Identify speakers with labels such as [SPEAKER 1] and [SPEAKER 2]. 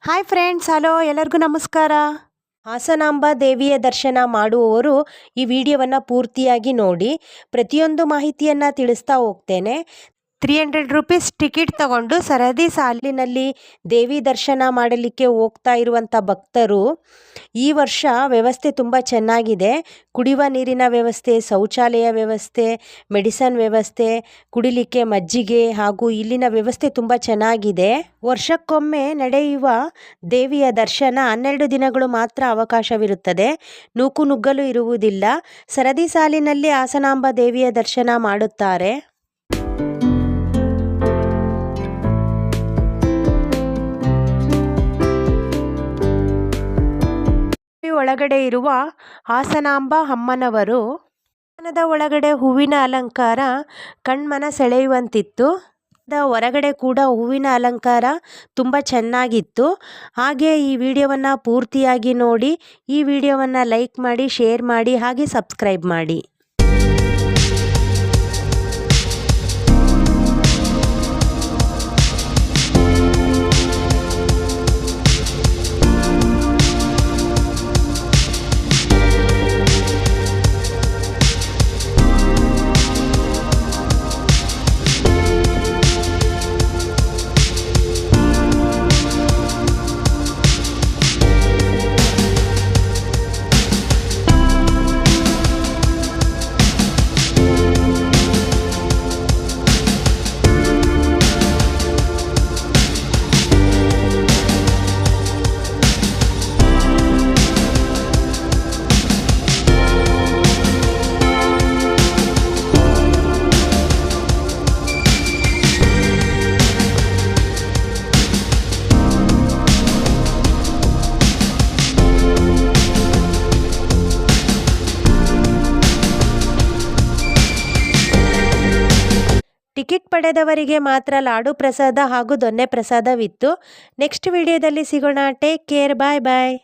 [SPEAKER 1] Hi friends, hello, ಎಲ್ಲರಿಗೂ ನಮಸ್ಕಾರ. ಹಾಸನಾಂಬ ದೇವಿಯ ದರ್ಶನ ಮಾಡುವವರು ಈ ವಿಡಿಯೋವನ್ನು ಪೂರ್ತಿಯಾಗಿ ನೋಡಿ. ಪ್ರತಿಯೊಂದು ಮಾಹಿತಿಯನ್ನು ತಿಳಿಸ್ತಾ ಹೋಗ್ತೇನೆ. 300 ರೂಪೀಸ್ ಟಿಕೆಟ್ ತಗೊಂಡು ಸರದಿ ಸಾಲಿನಲ್ಲಿ ದೇವಿ ದರ್ಶನ ಮಾಡಲಿಕ್ಕೆ ಹೋಗ್ತಾ ಇರುವಂಥ ಭಕ್ತರು ಈ ವರ್ಷ ವ್ಯವಸ್ಥೆ ತುಂಬ ಚೆನ್ನಾಗಿದೆ. ಕುಡಿಯುವ ನೀರಿನ ವ್ಯವಸ್ಥೆ, ಶೌಚಾಲಯ ವ್ಯವಸ್ಥೆ, ಮೆಡಿಸನ್ ವ್ಯವಸ್ಥೆ, ಕುಡಿಲಿಕ್ಕೆ ಮಜ್ಜಿಗೆ ಹಾಗೂ ಇಲ್ಲಿನ ವ್ಯವಸ್ಥೆ ತುಂಬ ಚೆನ್ನಾಗಿದೆ. ವರ್ಷಕ್ಕೊಮ್ಮೆ ನಡೆಯುವ ದೇವಿಯ ದರ್ಶನ 12 ದಿನಗಳು ಮಾತ್ರ ಅವಕಾಶವಿರುತ್ತದೆ. ನೂಕು ನುಗ್ಗಲು ಇರುವುದಿಲ್ಲ. ಸರದಿ ಸಾಲಿನಲ್ಲಿ ಹಾಸನಾಂಬ ದೇವಿಯ ದರ್ಶನ ಮಾಡುತ್ತಾರೆ. ಒಳಗಡೆ ಇರುವ ಹಾಸನಾಂಬ ಅಮ್ಮನವರು ಮನದ ಒಳಗಡೆ ಹೂವಿನ ಅಲಂಕಾರ ಕಣ್ಮನ ಸೆಳೆಯುವಂತಿತ್ತು. ಹೊರಗಡೆ ಕೂಡ ಹೂವಿನ ಅಲಂಕಾರ ತುಂಬ ಚೆನ್ನಾಗಿತ್ತು. ಹಾಗೆ ಈ ವಿಡಿಯೋವನ್ನು ಪೂರ್ತಿಯಾಗಿ ನೋಡಿ. ಈ ವಿಡಿಯೋವನ್ನು ಲೈಕ್ ಮಾಡಿ, ಶೇರ್ ಮಾಡಿ, ಹಾಗೆ ಸಬ್ಸ್ಕ್ರೈಬ್ ಮಾಡಿ. ಟಿಕೆಟ್ ಪಡೆದವರಿಗೆ ಮಾತ್ರ ಲಾಡು ಪ್ರಸಾದ ಹಾಗೂ ದೊನ್ನೆ ಪ್ರಸಾದವಿತ್ತು. ನೆಕ್ಸ್ಟ್ ವಿಡಿಯೋದಲ್ಲಿ ಸಿಗೋಣ. Take care. ಬಾಯ್ ಬಾಯ್.